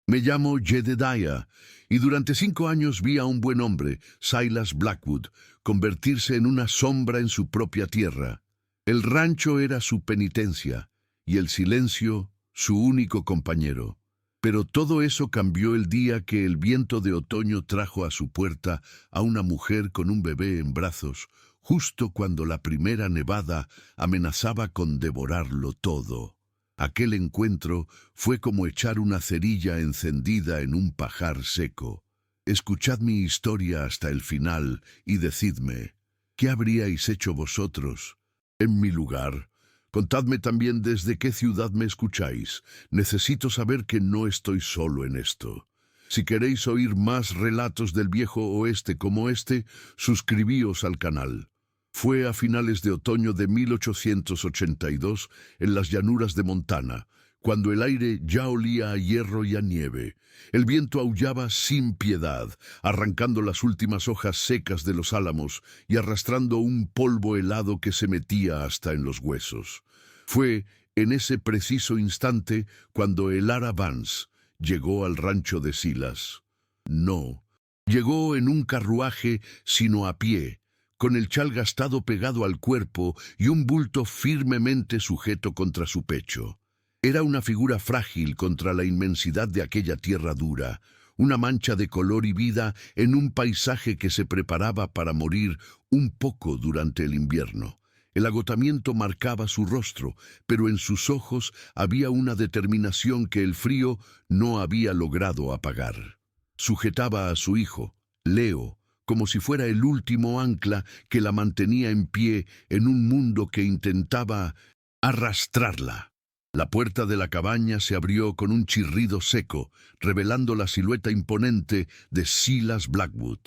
Me llamo Jedediah, y durante 5 años vi a un buen hombre, Silas Blackwood, convertirse en una sombra en su propia tierra. El rancho era su penitencia, y el silencio su único compañero. Pero todo eso cambió el día que el viento de otoño trajo a su puerta a una mujer con un bebé en brazos, justo cuando la primera nevada amenazaba con devorarlo todo. Aquel encuentro fue como echar una cerilla encendida en un pajar seco. Escuchad mi historia hasta el final y decidme, ¿qué habríais hecho vosotros en mi lugar? Contadme también desde qué ciudad me escucháis. Necesito saber que no estoy solo en esto. Si queréis oír más relatos del viejo oeste como este, suscribíos al canal. Fue a finales de otoño de 1882 en las llanuras de Montana, cuando el aire ya olía a hierro y a nieve. El viento aullaba sin piedad, arrancando las últimas hojas secas de los álamos y arrastrando un polvo helado que se metía hasta en los huesos. Fue en ese preciso instante cuando el Ara Vance llegó al rancho de Silas. No, llegó en un carruaje, sino a pie, con el chal gastado pegado al cuerpo y un bulto firmemente sujeto contra su pecho. Era una figura frágil contra la inmensidad de aquella tierra dura, una mancha de color y vida en un paisaje que se preparaba para morir un poco durante el invierno. El agotamiento marcaba su rostro, pero en sus ojos había una determinación que el frío no había logrado apagar. Sujetaba a su hijo, Leo, como si fuera el último ancla que la mantenía en pie en un mundo que intentaba arrastrarla. La puerta de la cabaña se abrió con un chirrido seco, revelando la silueta imponente de Silas Blackwood.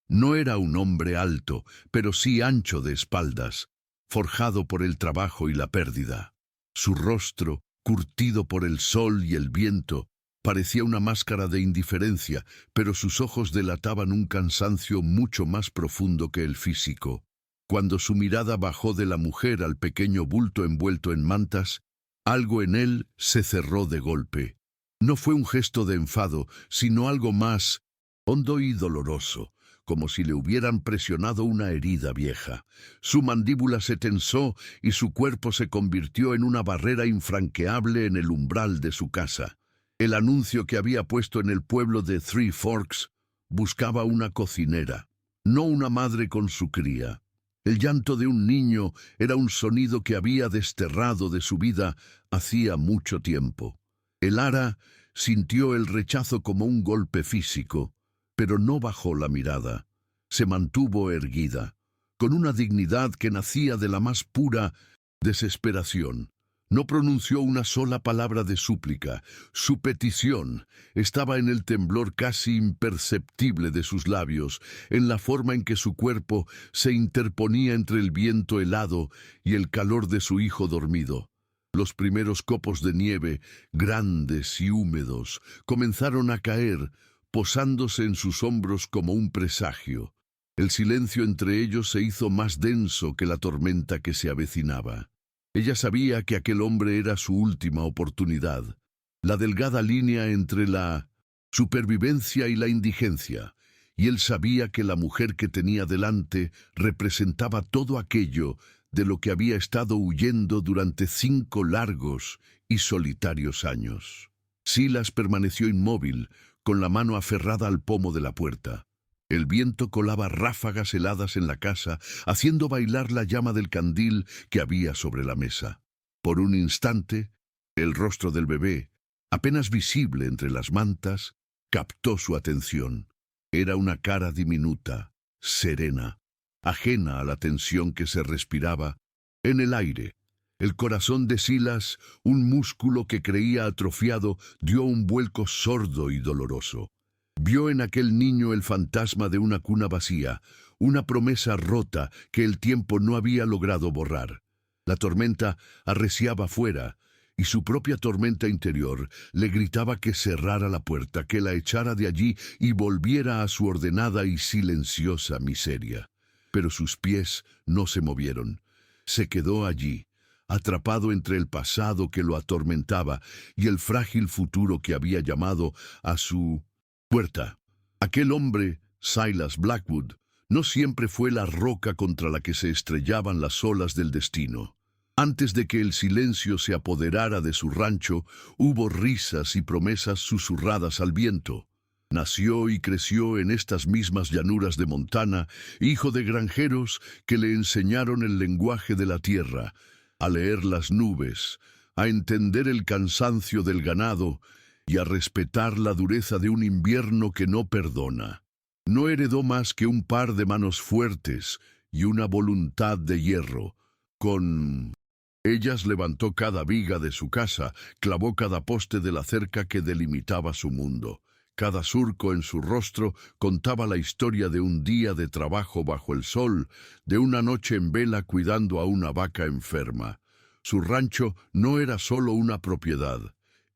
No era un hombre alto, pero sí ancho de espaldas, forjado por el trabajo y la pérdida. Su rostro, curtido por el sol y el viento, parecía una máscara de indiferencia, pero sus ojos delataban un cansancio mucho más profundo que el físico. Cuando su mirada bajó de la mujer al pequeño bulto envuelto en mantas, algo en él se cerró de golpe. No fue un gesto de enfado, sino algo más hondo y doloroso, como si le hubieran presionado una herida vieja. Su mandíbula se tensó y su cuerpo se convirtió en una barrera infranqueable en el umbral de su casa. El anuncio que había puesto en el pueblo de Three Forks buscaba una cocinera, no una madre con su cría. El llanto de un niño era un sonido que había desterrado de su vida hacía mucho tiempo. El Ara sintió el rechazo como un golpe físico, pero no bajó la mirada. Se mantuvo erguida, con una dignidad que nacía de la más pura desesperación. No pronunció una sola palabra de súplica. Su petición estaba en el temblor casi imperceptible de sus labios, en la forma en que su cuerpo se interponía entre el viento helado y el calor de su hijo dormido. Los primeros copos de nieve, grandes y húmedos, comenzaron a caer, posándose en sus hombros como un presagio. El silencio entre ellos se hizo más denso que la tormenta que se avecinaba. Ella sabía que aquel hombre era su última oportunidad, la delgada línea entre la supervivencia y la indigencia, y él sabía que la mujer que tenía delante representaba todo aquello de lo que había estado huyendo durante 5 largos y solitarios años. Silas permaneció inmóvil, con la mano aferrada al pomo de la puerta. El viento colaba ráfagas heladas en la casa, haciendo bailar la llama del candil que había sobre la mesa. Por un instante, el rostro del bebé, apenas visible entre las mantas, captó su atención. Era una cara diminuta, serena, ajena a la tensión que se respiraba en el aire. El corazón de Silas, un músculo que creía atrofiado, dio un vuelco sordo y doloroso. Vio en aquel niño el fantasma de una cuna vacía, una promesa rota que el tiempo no había logrado borrar. La tormenta arreciaba fuera, y su propia tormenta interior le gritaba que cerrara la puerta, que la echara de allí y volviera a su ordenada y silenciosa miseria. Pero sus pies no se movieron. Se quedó allí, atrapado entre el pasado que lo atormentaba y el frágil futuro que había llamado a su puerta. Aquel hombre, Silas Blackwood, no siempre fue la roca contra la que se estrellaban las olas del destino. Antes de que el silencio se apoderara de su rancho, hubo risas y promesas susurradas al viento. Nació y creció en estas mismas llanuras de Montana, hijo de granjeros que le enseñaron el lenguaje de la tierra, a leer las nubes, a entender el cansancio del ganado y a respetar la dureza de un invierno que no perdona. No heredó más que un par de manos fuertes y una voluntad de hierro. Con ellas levantó cada viga de su casa, clavó cada poste de la cerca que delimitaba su mundo. Cada surco en su rostro contaba la historia de un día de trabajo bajo el sol, de una noche en vela cuidando a una vaca enferma. Su rancho no era solo una propiedad,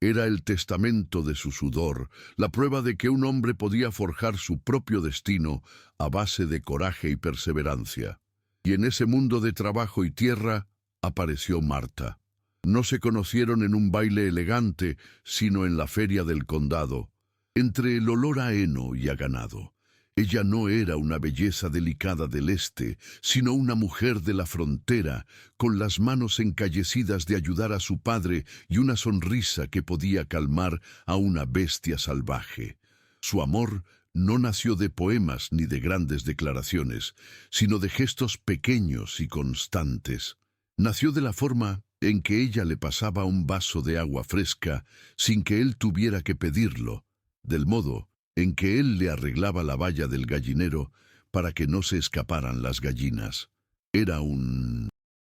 era el testamento de su sudor, la prueba de que un hombre podía forjar su propio destino a base de coraje y perseverancia. Y en ese mundo de trabajo y tierra apareció Marta. No se conocieron en un baile elegante, sino en la feria del condado, entre el olor a heno y a ganado. Ella no era una belleza delicada del este, sino una mujer de la frontera, con las manos encallecidas de ayudar a su padre y una sonrisa que podía calmar a una bestia salvaje. Su amor no nació de poemas ni de grandes declaraciones, sino de gestos pequeños y constantes. Nació de la forma en que ella le pasaba un vaso de agua fresca sin que él tuviera que pedirlo, del modo en que él le arreglaba la valla del gallinero para que no se escaparan las gallinas. Era un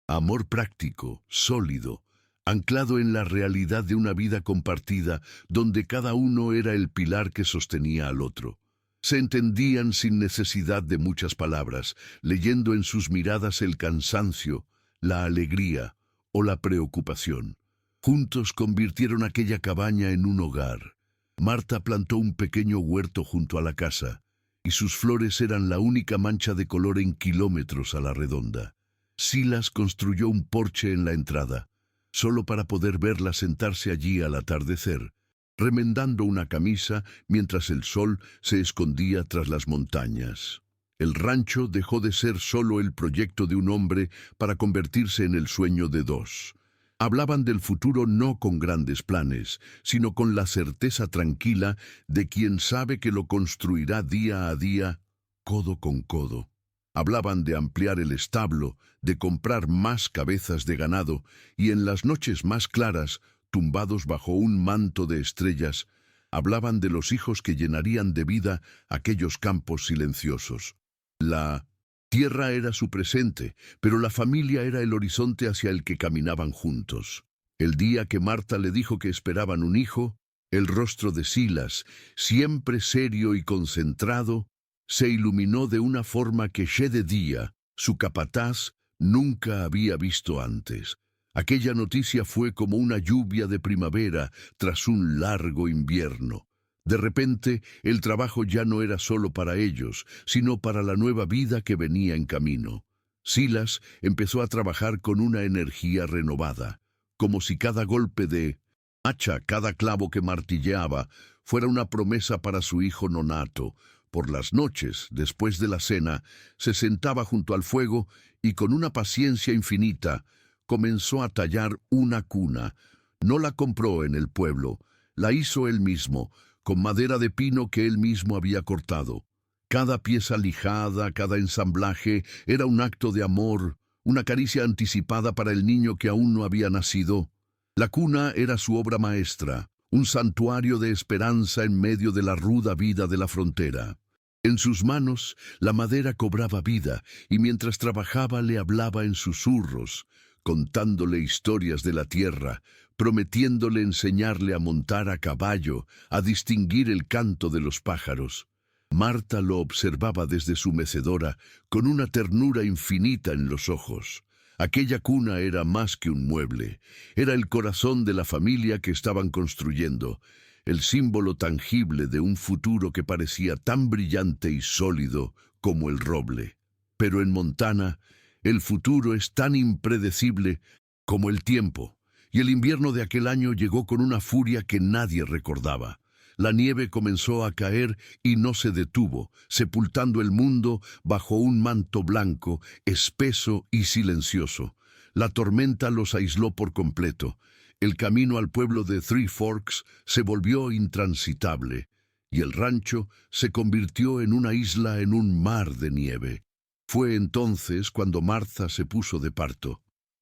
amor práctico, sólido, anclado en la realidad de una vida compartida donde cada uno era el pilar que sostenía al otro. Se entendían sin necesidad de muchas palabras, leyendo en sus miradas el cansancio, la alegría o la preocupación. Juntos convirtieron aquella cabaña en un hogar. Marta plantó un pequeño huerto junto a la casa, y sus flores eran la única mancha de color en kilómetros a la redonda. Silas construyó un porche en la entrada, solo para poder verla sentarse allí al atardecer, remendando una camisa mientras el sol se escondía tras las montañas. El rancho dejó de ser solo el proyecto de un hombre para convertirse en el sueño de dos. Hablaban del futuro no con grandes planes, sino con la certeza tranquila de quien sabe que lo construirá día a día, codo con codo. Hablaban de ampliar el establo, de comprar más cabezas de ganado, y en las noches más claras, tumbados bajo un manto de estrellas, hablaban de los hijos que llenarían de vida aquellos campos silenciosos. La tierra era su presente, pero la familia era el horizonte hacia el que caminaban juntos. El día que Marta le dijo que esperaban un hijo, el rostro de Silas, siempre serio y concentrado, se iluminó de una forma que Jedediah, su capataz, nunca había visto antes. Aquella noticia fue como una lluvia de primavera tras un largo invierno. De repente, el trabajo ya no era solo para ellos, sino para la nueva vida que venía en camino. Silas empezó a trabajar con una energía renovada, como si cada golpe de hacha, cada clavo que martilleaba, fuera una promesa para su hijo nonato. Por las noches, después de la cena, se sentaba junto al fuego y con una paciencia infinita comenzó a tallar una cuna. No la compró en el pueblo, la hizo él mismo, con madera de pino que él mismo había cortado. Cada pieza lijada, cada ensamblaje, era un acto de amor, una caricia anticipada para el niño que aún no había nacido. La cuna era su obra maestra, un santuario de esperanza en medio de la ruda vida de la frontera. En sus manos, la madera cobraba vida, y mientras trabajaba le hablaba en susurros, contándole historias de la tierra, prometiéndole enseñarle a montar a caballo, a distinguir el canto de los pájaros. Marta lo observaba desde su mecedora, con una ternura infinita en los ojos. Aquella cuna era más que un mueble, era el corazón de la familia que estaban construyendo, el símbolo tangible de un futuro que parecía tan brillante y sólido como el roble. Pero en Montana, el futuro es tan impredecible como el tiempo, y el invierno de aquel año llegó con una furia que nadie recordaba. La nieve comenzó a caer y no se detuvo, sepultando el mundo bajo un manto blanco, espeso y silencioso. La tormenta los aisló por completo. El camino al pueblo de Three Forks se volvió intransitable, y el rancho se convirtió en una isla en un mar de nieve. Fue entonces cuando Martha se puso de parto.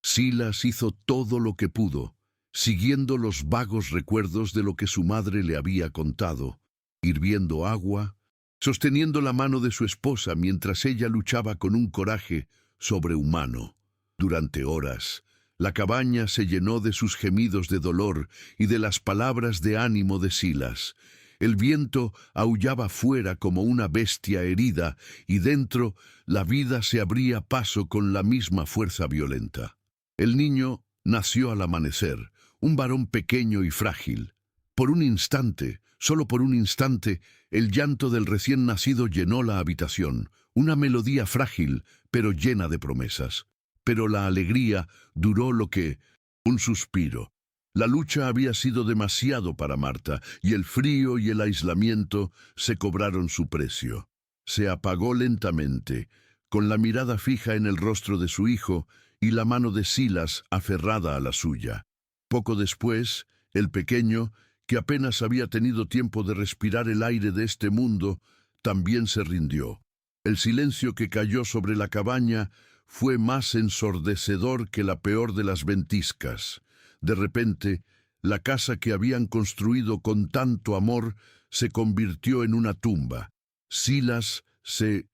Silas hizo todo lo que pudo, siguiendo los vagos recuerdos de lo que su madre le había contado, hirviendo agua, sosteniendo la mano de su esposa mientras ella luchaba con un coraje sobrehumano. Durante horas, la cabaña se llenó de sus gemidos de dolor y de las palabras de ánimo de Silas. El viento aullaba fuera como una bestia herida y dentro la vida se abría paso con la misma fuerza violenta. El niño nació al amanecer, un varón pequeño y frágil. Por un instante, solo por un instante, el llanto del recién nacido llenó la habitación, una melodía frágil, pero llena de promesas. Pero la alegría duró un suspiro. La lucha había sido demasiado para Martha, y el frío y el aislamiento se cobraron su precio. Se apagó lentamente, con la mirada fija en el rostro de su hijo y la mano de Silas aferrada a la suya. Poco después, el pequeño, que apenas había tenido tiempo de respirar el aire de este mundo, también se rindió. El silencio que cayó sobre la cabaña fue más ensordecedor que la peor de las ventiscas. De repente, la casa que habían construido con tanto amor se convirtió en una tumba. Silas se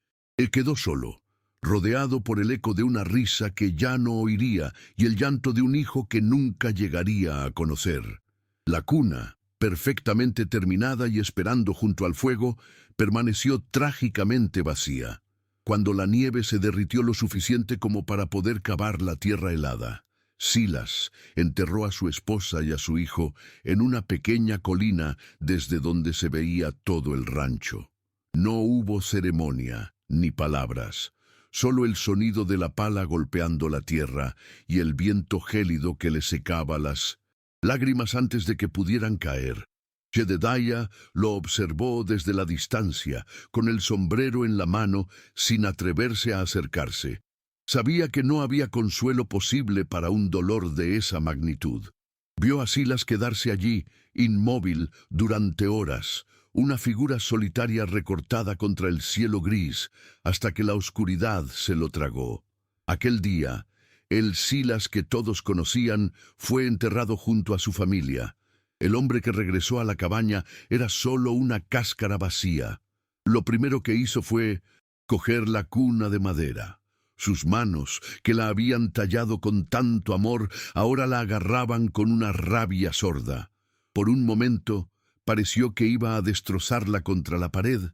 quedó solo, rodeado por el eco de una risa que ya no oiría y el llanto de un hijo que nunca llegaría a conocer. La cuna, perfectamente terminada y esperando junto al fuego, permaneció trágicamente vacía. Cuando la nieve se derritió lo suficiente como para poder cavar la tierra helada, Silas enterró a su esposa y a su hijo en una pequeña colina desde donde se veía todo el rancho. No hubo ceremonia ni palabras, solo el sonido de la pala golpeando la tierra y el viento gélido que le secaba las lágrimas antes de que pudieran caer. Jedediah lo observó desde la distancia, con el sombrero en la mano, sin atreverse a acercarse. Sabía que no había consuelo posible para un dolor de esa magnitud. Vio a Silas quedarse allí, inmóvil, durante horas, una figura solitaria recortada contra el cielo gris, hasta que la oscuridad se lo tragó. Aquel día, el Silas que todos conocían fue enterrado junto a su familia. El hombre que regresó a la cabaña era solo una cáscara vacía. Lo primero que hizo fue coger la cuna de madera. Sus manos, que la habían tallado con tanto amor, ahora la agarraban con una rabia sorda. Por un momento, pareció que iba a destrozarla contra la pared,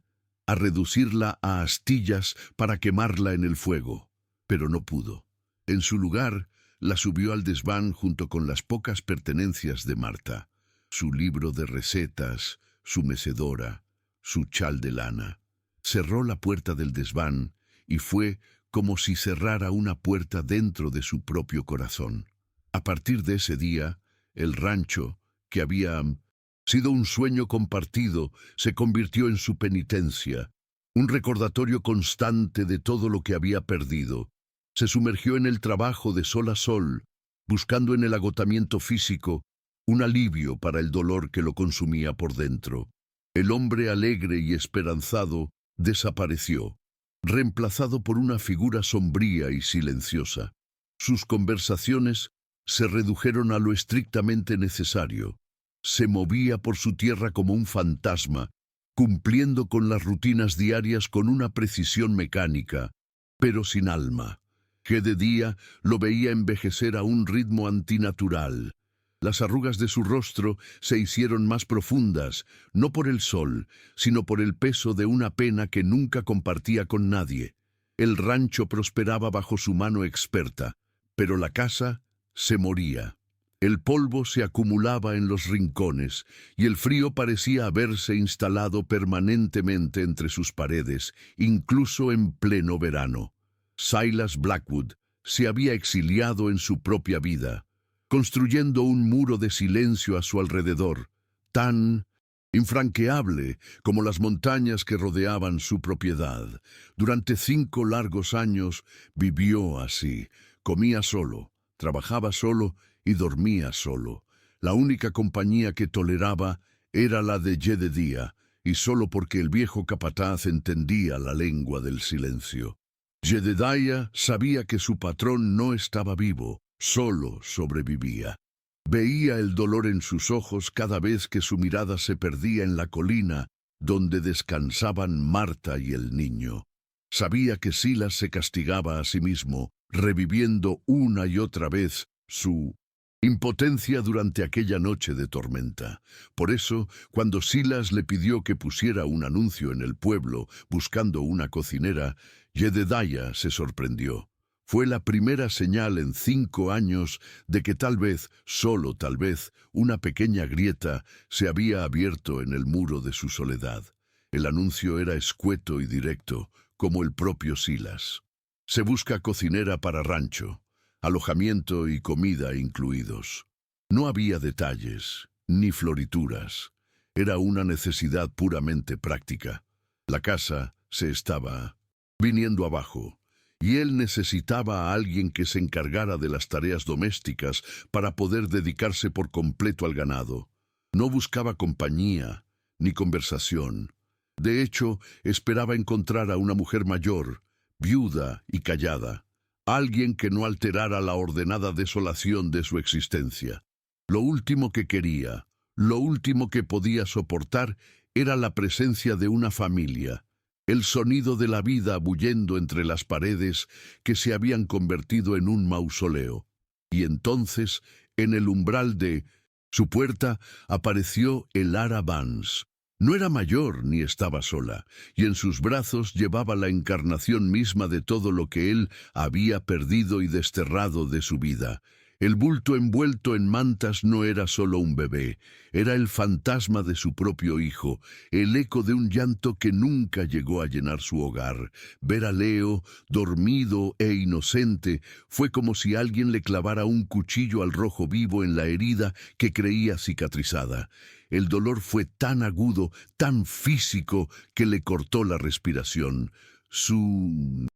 a reducirla a astillas para quemarla en el fuego. Pero no pudo. En su lugar, la subió al desván junto con las pocas pertenencias de Martha. Su libro de recetas, su mecedora, su chal de lana. Cerró la puerta del desván y fue como si cerrara una puerta dentro de su propio corazón. A partir de ese día, el rancho, que había sido un sueño compartido, se convirtió en su penitencia, un recordatorio constante de todo lo que había perdido. Se sumergió en el trabajo de sol a sol, buscando en el agotamiento físico un alivio para el dolor que lo consumía por dentro. El hombre alegre y esperanzado desapareció, reemplazado por una figura sombría y silenciosa. Sus conversaciones se redujeron a lo estrictamente necesario. Se movía por su tierra como un fantasma, cumpliendo con las rutinas diarias con una precisión mecánica, pero sin alma. Jedediah lo veía envejecer a un ritmo antinatural. Las arrugas de su rostro se hicieron más profundas, no por el sol, sino por el peso de una pena que nunca compartía con nadie. El rancho prosperaba bajo su mano experta, pero la casa se moría. El polvo se acumulaba en los rincones, y el frío parecía haberse instalado permanentemente entre sus paredes, incluso en pleno verano. Silas Blackwood se había exiliado en su propia vida. construyendo un muro de silencio a su alrededor, tan infranqueable como las montañas que rodeaban su propiedad. Durante 5 largos años vivió así. Comía solo, trabajaba solo y dormía solo. La única compañía que toleraba era la de Jedediah, y solo porque el viejo capataz entendía la lengua del silencio. Jedediah sabía que su patrón no estaba vivo, solo sobrevivía. Veía el dolor en sus ojos cada vez que su mirada se perdía en la colina donde descansaban Marta y el niño. Sabía que Silas se castigaba a sí mismo, reviviendo una y otra vez su impotencia durante aquella noche de tormenta. Por eso, cuando Silas le pidió que pusiera un anuncio en el pueblo buscando una cocinera, Jedediah se sorprendió. Fue la primera señal en 5 años de que tal vez, solo tal vez, una pequeña grieta se había abierto en el muro de su soledad. El anuncio era escueto y directo, como el propio Silas. Se busca cocinera para rancho, alojamiento y comida incluidos. No había detalles, ni florituras. Era una necesidad puramente práctica. La casa se estaba viniendo abajo, y él necesitaba a alguien que se encargara de las tareas domésticas para poder dedicarse por completo al ganado. No buscaba compañía, ni conversación. De hecho, esperaba encontrar a una mujer mayor, viuda y callada, alguien que no alterara la ordenada desolación de su existencia. Lo último que quería, lo último que podía soportar, era la presencia de una familia, el sonido de la vida bullendo entre las paredes que se habían convertido en un mausoleo. Y entonces, en el umbral de su puerta, apareció Elara Vance. No era mayor ni estaba sola, y en sus brazos llevaba la encarnación misma de todo lo que él había perdido y desterrado de su vida. El bulto envuelto en mantas no era solo un bebé, era el fantasma de su propio hijo, el eco de un llanto que nunca llegó a llenar su hogar. Ver a Leo, dormido e inocente, fue como si alguien le clavara un cuchillo al rojo vivo en la herida que creía cicatrizada. El dolor fue tan agudo, tan físico, que le cortó la respiración. Su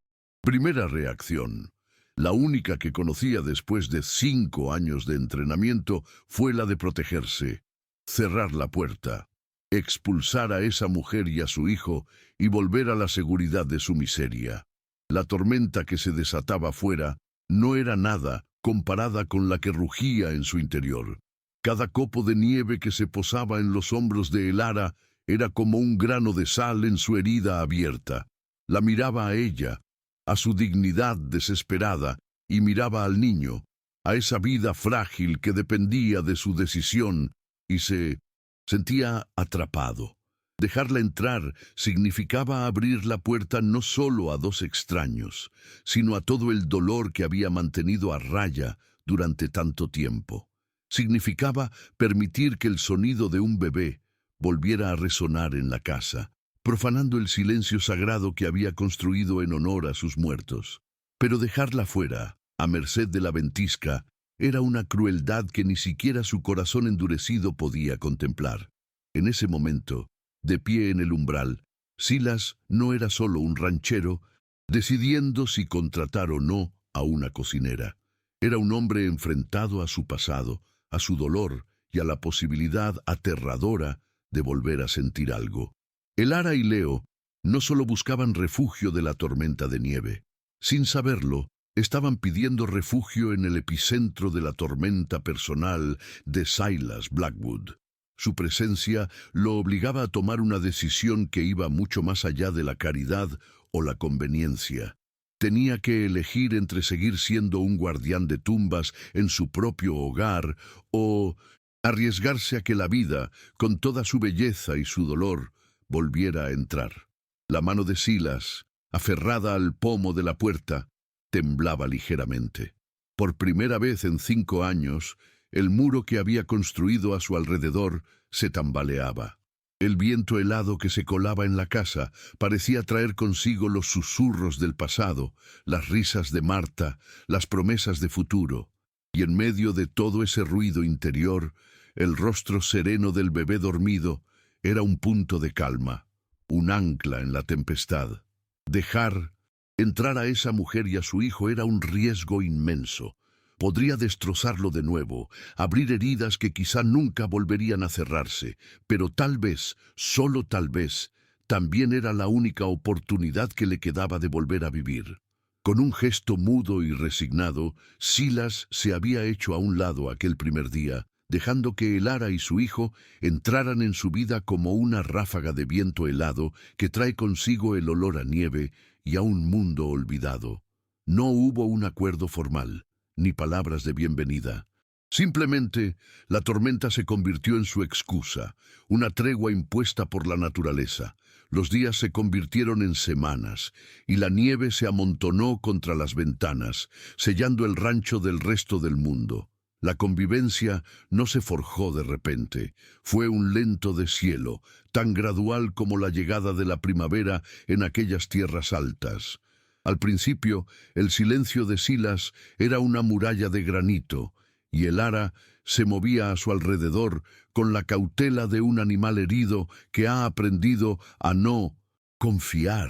primera reacción, la única que conocía después de 5 años de entrenamiento, fue la de protegerse, cerrar la puerta, expulsar a esa mujer y a su hijo y volver a la seguridad de su miseria. La tormenta que se desataba afuera no era nada comparada con la que rugía en su interior. Cada copo de nieve que se posaba en los hombros de Elara era como un grano de sal en su herida abierta. La miraba a ella, a su dignidad desesperada, y miraba al niño, a esa vida frágil que dependía de su decisión, y se sentía atrapado. Dejarla entrar significaba abrir la puerta no solo a 2 extraños, sino a todo el dolor que había mantenido a raya durante tanto tiempo. Significaba permitir que el sonido de un bebé volviera a resonar en la casa, profanando el silencio sagrado que había construido en honor a sus muertos. Pero dejarla fuera, a merced de la ventisca, era una crueldad que ni siquiera su corazón endurecido podía contemplar. En ese momento, de pie en el umbral, Silas no era solo un ranchero, decidiendo si contratar o no a una cocinera. Era un hombre enfrentado a su pasado, a su dolor y a la posibilidad aterradora de volver a sentir algo. Elara y Leo no solo buscaban refugio de la tormenta de nieve. Sin saberlo, estaban pidiendo refugio en el epicentro de la tormenta personal de Silas Blackwood. Su presencia lo obligaba a tomar una decisión que iba mucho más allá de la caridad o la conveniencia. Tenía que elegir entre seguir siendo un guardián de tumbas en su propio hogar o arriesgarse a que la vida, con toda su belleza y su dolor, volviera a entrar. La mano de Silas, aferrada al pomo de la puerta, temblaba ligeramente. Por primera vez en 5 años, el muro que había construido a su alrededor se tambaleaba. El viento helado que se colaba en la casa parecía traer consigo los susurros del pasado, las risas de Marta, las promesas de futuro. Y en medio de todo ese ruido interior, el rostro sereno del bebé dormido era un punto de calma, un ancla en la tempestad. Dejar entrar a esa mujer y a su hijo era un riesgo inmenso. Podría destrozarlo de nuevo, abrir heridas que quizá nunca volverían a cerrarse, pero tal vez, solo tal vez, también era la única oportunidad que le quedaba de volver a vivir. Con un gesto mudo y resignado, Silas se había hecho a un lado aquel primer día, dejando que Elara y su hijo entraran en su vida como una ráfaga de viento helado que trae consigo el olor a nieve y a un mundo olvidado. No hubo un acuerdo formal, ni palabras de bienvenida. Simplemente, la tormenta se convirtió en su excusa, una tregua impuesta por la naturaleza. Los días se convirtieron en semanas, y la nieve se amontonó contra las ventanas, sellando el rancho del resto del mundo. La convivencia no se forjó de repente, fue un lento deshielo, tan gradual como la llegada de la primavera en aquellas tierras altas. Al principio, el silencio de Silas era una muralla de granito, y Elara se movía a su alrededor con la cautela de un animal herido que ha aprendido a no confiar.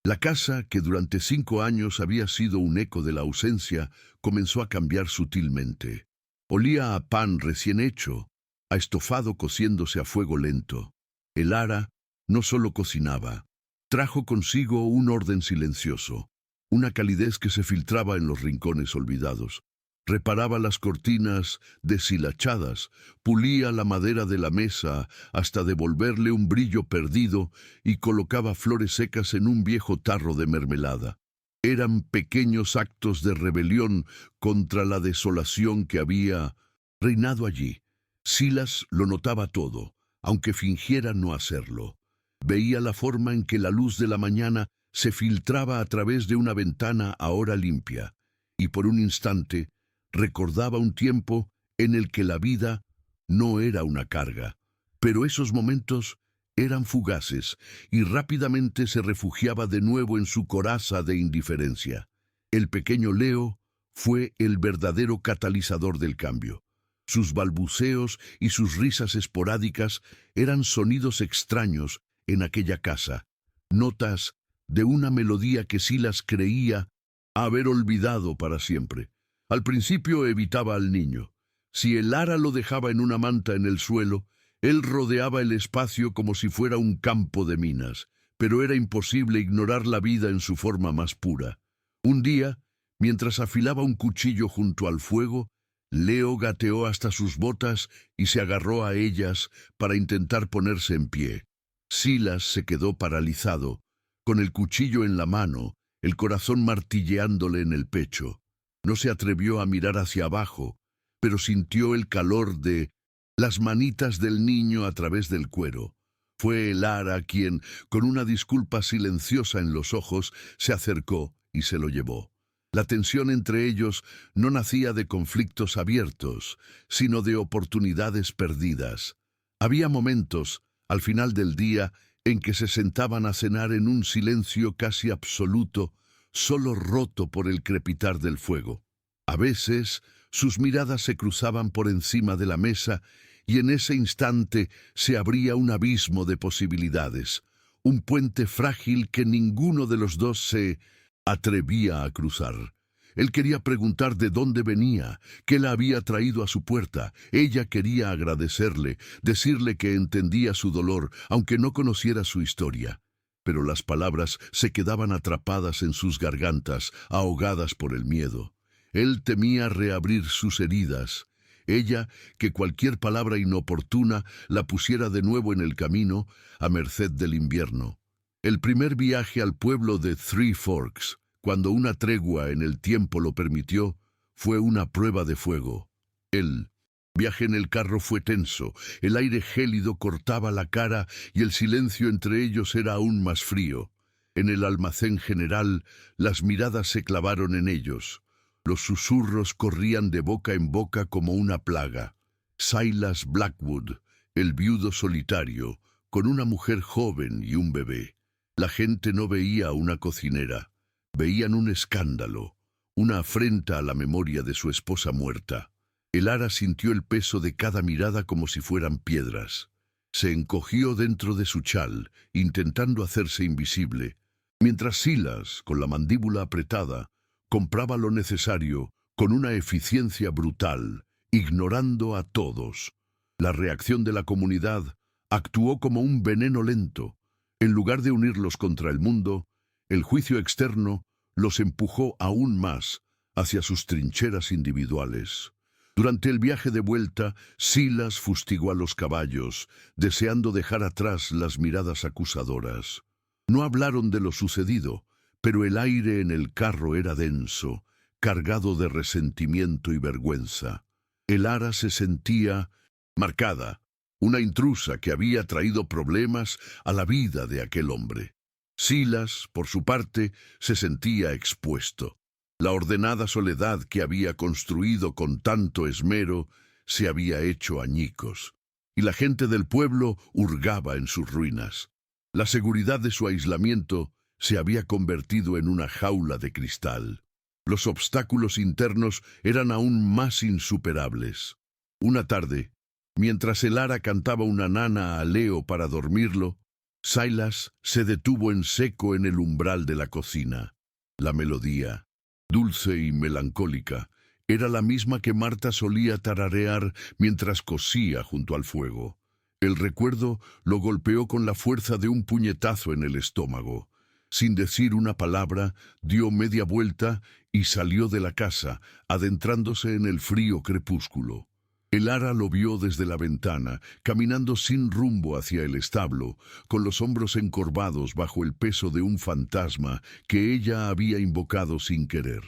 La casa, que durante 5 años había sido un eco de la ausencia, comenzó a cambiar sutilmente. Olía a pan recién hecho, a estofado cociéndose a fuego lento. Elara no solo cocinaba, trajo consigo un orden silencioso, una calidez que se filtraba en los rincones olvidados. Reparaba las cortinas deshilachadas, pulía la madera de la mesa hasta devolverle un brillo perdido y colocaba flores secas en un viejo tarro de mermelada. Eran pequeños actos de rebelión contra la desolación que había reinado allí. Silas lo notaba todo, aunque fingiera no hacerlo. Veía la forma en que la luz de la mañana se filtraba a través de una ventana ahora limpia, y por un instante recordaba un tiempo en el que la vida no era una carga, pero esos momentos eran fugaces y rápidamente se refugiaba de nuevo en su coraza de indiferencia. El pequeño Leo fue el verdadero catalizador del cambio. Sus balbuceos y sus risas esporádicas eran sonidos extraños en aquella casa, notas de una melodía que Silas creía haber olvidado para siempre. Al principio evitaba al niño. Si Elara lo dejaba en una manta en el suelo, él rodeaba el espacio como si fuera un campo de minas, pero era imposible ignorar la vida en su forma más pura. Un día, mientras afilaba un cuchillo junto al fuego, Leo gateó hasta sus botas y se agarró a ellas para intentar ponerse en pie. Silas se quedó paralizado, con el cuchillo en la mano, el corazón martilleándole en el pecho. No se atrevió a mirar hacia abajo, pero sintió el calor de las manitas del niño a través del cuero. Fue Elara quien, con una disculpa silenciosa en los ojos, se acercó y se lo llevó. La tensión entre ellos no nacía de conflictos abiertos, sino de oportunidades perdidas. Había momentos, al final del día, en que se sentaban a cenar en un silencio casi absoluto, solo roto por el crepitar del fuego. A veces, sus miradas se cruzaban por encima de la mesa y en ese instante se abría un abismo de posibilidades, un puente frágil que ninguno de los dos se atrevía a cruzar. Él quería preguntar de dónde venía, qué la había traído a su puerta. Ella quería agradecerle, decirle que entendía su dolor, aunque no conociera su historia. Pero las palabras se quedaban atrapadas en sus gargantas, ahogadas por el miedo. Él temía reabrir sus heridas. Ella, que cualquier palabra inoportuna la pusiera de nuevo en el camino, a merced del invierno. El primer viaje al pueblo de Three Forks, cuando una tregua en el tiempo lo permitió, fue una prueba de fuego. El viaje en el carro fue tenso, el aire gélido cortaba la cara y el silencio entre ellos era aún más frío. En el almacén general, las miradas se clavaron en ellos. Los susurros corrían de boca en boca como una plaga. Silas Blackwood, el viudo solitario, con una mujer joven y un bebé. La gente no veía a una cocinera. Veían un escándalo, una afrenta a la memoria de su esposa muerta. Elara sintió el peso de cada mirada como si fueran piedras. Se encogió dentro de su chal, intentando hacerse invisible, mientras Silas, con la mandíbula apretada, compraba lo necesario con una eficiencia brutal, ignorando a todos. La reacción de la comunidad actuó como un veneno lento. En lugar de unirlos contra el mundo, el juicio externo los empujó aún más hacia sus trincheras individuales. Durante el viaje de vuelta, Silas fustigó a los caballos, deseando dejar atrás las miradas acusadoras. No hablaron de lo sucedido, pero el aire en el carro era denso, cargado de resentimiento y vergüenza. Elara se sentía marcada, una intrusa que había traído problemas a la vida de aquel hombre. Silas, por su parte, se sentía expuesto. La ordenada soledad que había construido con tanto esmero se había hecho añicos, y la gente del pueblo hurgaba en sus ruinas. La seguridad de su aislamiento se había convertido en una jaula de cristal. Los obstáculos internos eran aún más insuperables. Una tarde, mientras Elara cantaba una nana a Leo para dormirlo, Silas se detuvo en seco en el umbral de la cocina. La melodía, dulce y melancólica, era la misma que Marta solía tararear mientras cosía junto al fuego. El recuerdo lo golpeó con la fuerza de un puñetazo en el estómago. Sin decir una palabra, dio media vuelta y salió de la casa, adentrándose en el frío crepúsculo. Elara lo vio desde la ventana, caminando sin rumbo hacia el establo, con los hombros encorvados bajo el peso de un fantasma que ella había invocado sin querer.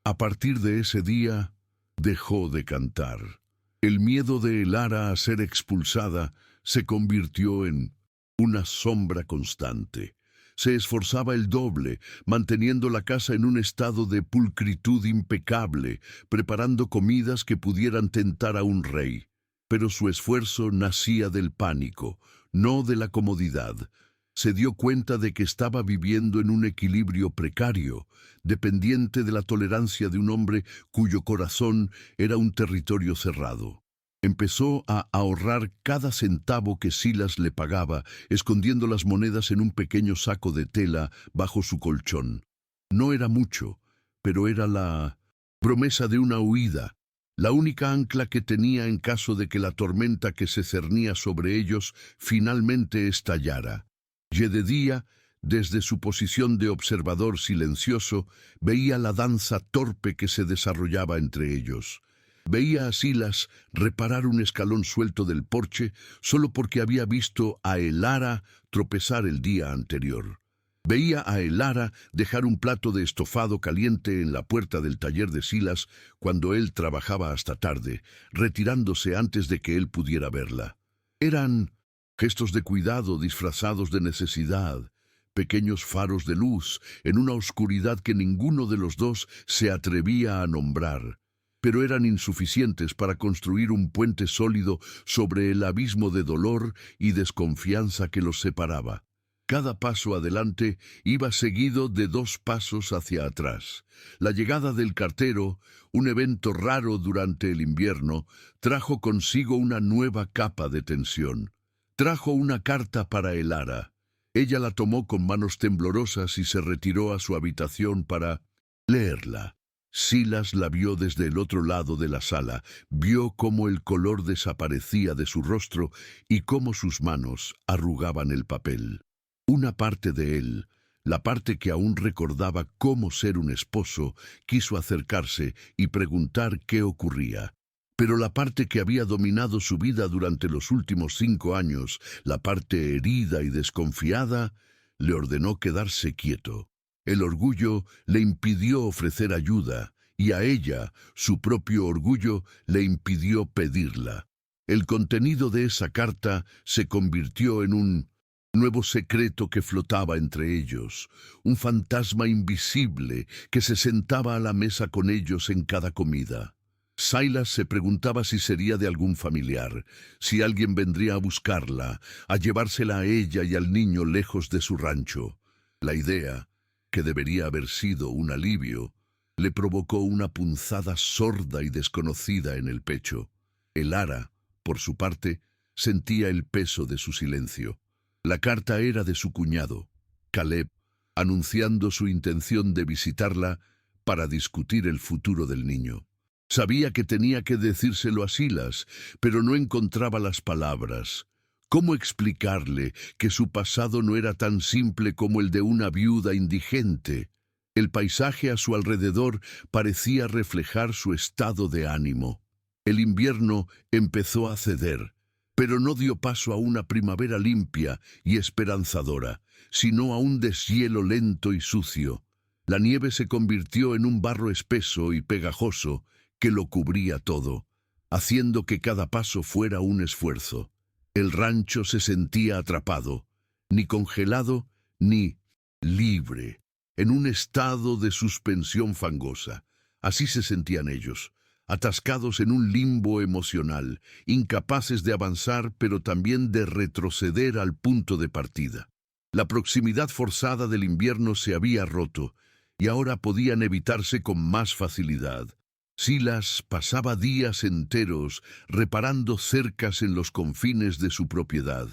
A partir de ese día, dejó de cantar. El miedo de Elara a ser expulsada se convirtió en una sombra constante. Se esforzaba el doble, manteniendo la casa en un estado de pulcritud impecable, preparando comidas que pudieran tentar a un rey. Pero su esfuerzo nacía del pánico, no de la comodidad. Se dio cuenta de que estaba viviendo en un equilibrio precario, dependiente de la tolerancia de un hombre cuyo corazón era un territorio cerrado. Empezó a ahorrar cada centavo que Silas le pagaba, escondiendo las monedas en un pequeño saco de tela bajo su colchón. No era mucho, pero era la promesa de una huida, la única ancla que tenía en caso de que la tormenta que se cernía sobre ellos finalmente estallara. Jedediah, desde su posición de observador silencioso, veía la danza torpe que se desarrollaba entre ellos. Veía a Silas reparar un escalón suelto del porche solo porque había visto a Elara tropezar el día anterior. Veía a Elara dejar un plato de estofado caliente en la puerta del taller de Silas cuando él trabajaba hasta tarde, retirándose antes de que él pudiera verla. Eran gestos de cuidado disfrazados de necesidad, pequeños faros de luz en una oscuridad que ninguno de los dos se atrevía a nombrar, pero eran insuficientes para construir un puente sólido sobre el abismo de dolor y desconfianza que los separaba. Cada paso adelante iba seguido de 2 pasos hacia atrás. La llegada del cartero, un evento raro durante el invierno, trajo consigo una nueva capa de tensión. Trajo una carta para Elara. Ella la tomó con manos temblorosas y se retiró a su habitación para leerla. Silas la vio desde el otro lado de la sala, vio cómo el color desaparecía de su rostro y cómo sus manos arrugaban el papel. Una parte de él, la parte que aún recordaba cómo ser un esposo, quiso acercarse y preguntar qué ocurría. Pero la parte que había dominado su vida durante los últimos 5 años, la parte herida y desconfiada, le ordenó quedarse quieto. El orgullo le impidió ofrecer ayuda, y a ella, su propio orgullo, le impidió pedirla. El contenido de esa carta se convirtió en un nuevo secreto que flotaba entre ellos, un fantasma invisible que se sentaba a la mesa con ellos en cada comida. Silas se preguntaba si sería de algún familiar, si alguien vendría a buscarla, a llevársela a ella y al niño lejos de su rancho. La idea, que debería haber sido un alivio, le provocó una punzada sorda y desconocida en el pecho. Elara, por su parte, sentía el peso de su silencio. La carta era de su cuñado, Caleb, anunciando su intención de visitarla para discutir el futuro del niño. Sabía que tenía que decírselo a Silas, pero no encontraba las palabras. ¿Cómo explicarle que su pasado no era tan simple como el de una viuda indigente? El paisaje a su alrededor parecía reflejar su estado de ánimo. El invierno empezó a ceder, pero no dio paso a una primavera limpia y esperanzadora, sino a un deshielo lento y sucio. La nieve se convirtió en un barro espeso y pegajoso que lo cubría todo, haciendo que cada paso fuera un esfuerzo. El rancho se sentía atrapado, ni congelado ni libre, en un estado de suspensión fangosa. Así se sentían ellos, atascados en un limbo emocional, incapaces de avanzar pero también de retroceder al punto de partida. La proximidad forzada del invierno se había roto, y ahora podían evitarse con más facilidad. Silas pasaba días enteros reparando cercas en los confines de su propiedad.